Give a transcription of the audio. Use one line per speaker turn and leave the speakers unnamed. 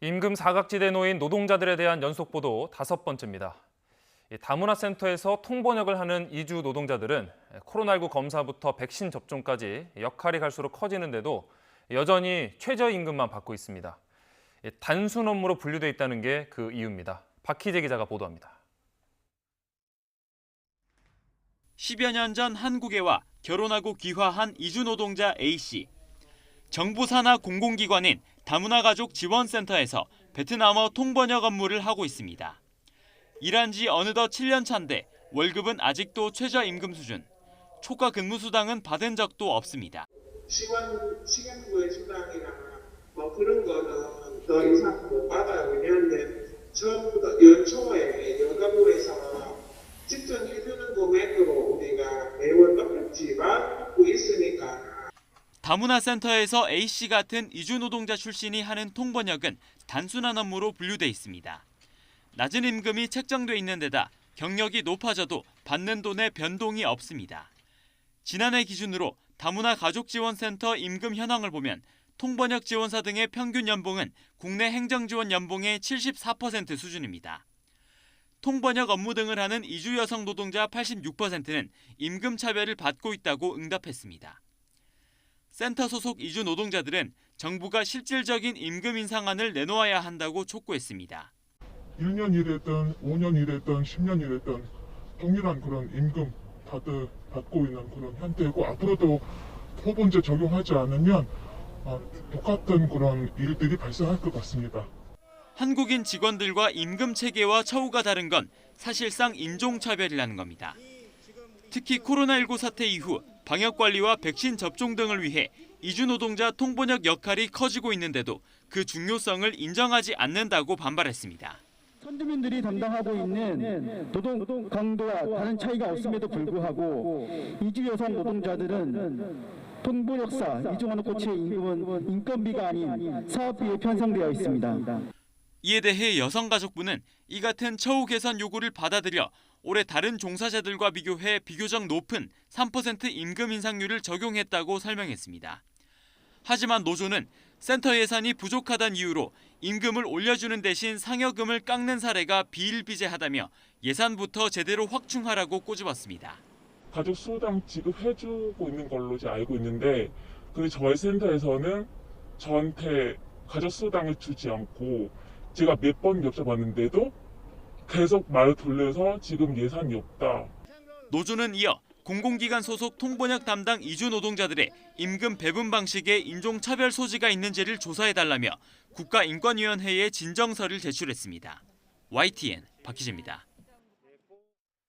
임금 사각지대에 놓인 노동자들에 대한 연속 보도 5번째입니다. 다문화센터에서 통번역을 하는 이주 노동자들은 코로나19 검사부터 백신 접종까지 역할이 갈수록 커지는데도 여전히 최저임금만 받고 있습니다. 단순 업무로 분류돼 있다는 게 그 이유입니다. 박희재 기자가 보도합니다.
10여 년 전 한국에 와 결혼하고 귀화한 이주 노동자 A씨. 정부 산하 공공기관인 다문화가족지원센터에서 베트남어 통번역 업무를 하고 있습니다. 일한 지 어느덧 7년 차인데 월급은 아직도 최저임금 수준. 초과 근무 수당은 받은 적도 없습니다.
시간부의 수당이나 뭐 그런 거는 더 이상 못 받아요. 왜냐하면 처음부터 연초에 여가부에서 측정해주는 금액으로 우리가 매월 똑같이만 받고 있으니까.
다문화센터에서 A씨 같은 이주 노동자 출신이 하는 통번역은 단순한 업무로 분류돼 있습니다. 낮은 임금이 책정돼 있는 데다 경력이 높아져도 받는 돈에 변동이 없습니다. 지난해 기준으로 다문화 가족지원센터 임금 현황을 보면 통번역 지원사 등의 평균 연봉은 국내 행정지원 연봉의 74% 수준입니다. 통번역 업무 등을 하는 이주 여성 노동자 86%는 임금 차별을 받고 있다고 응답했습니다. 센터 소속 이주 노동자들은 정부가 실질적인 임금 인상안을 내놓아야 한다고 촉구했습니다.
1년 일했던 5년 일했던 10년 일했던 동일한 그런 임금 받고 있는 그런 형태고, 앞으로도 호봉제 적용하지 않으면 똑같은 그런 일들이 발생할 것 같습니다.
한국인 직원들과 임금 체계와 처우가 다른 건 사실상 인종차별이라는 겁니다. 특히 코로나19 사태 이후 방역관리와 백신 접종 등을 위해 이주 노동자 통번역 역할이 커지고 있는데도 그 중요성을 인정하지 않는다고 반발했습니다.
선주민들이 담당하고 있는 노동 강도와 다른 차이가 없음에도 불구하고 이주 여성 노동자들은 통번역사 이주하는 코치의 임금은 인건비가 아닌 사업비에 편성되어 있습니다.
이에 대해 여성가족부는 이 같은 처우 개선 요구를 받아들여 올해 다른 종사자들과 비교해 비교적 높은 3% 임금 인상률을 적용했다고 설명했습니다. 하지만 노조는 센터 예산이 부족하다는 이유로 임금을 올려주는 대신 상여금을 깎는 사례가 비일비재하다며 예산부터 제대로 확충하라고 꼬집었습니다.
가족수당 지급해주고 있는 걸로 이제 알고 있는데, 저희 센터에서는 저한테 가족수당을 주지 않고 제가 몇 번 여쭤봤는데도 계속 말을 돌려서 지금 예산이 없다.
노조는 이어 공공기관 소속 통번역 담당 이주 노동자들의 임금 배분 방식에 인종차별 소지가 있는지를 조사해달라며 국가인권위원회에 진정서를 제출했습니다. YTN 박희재입니다.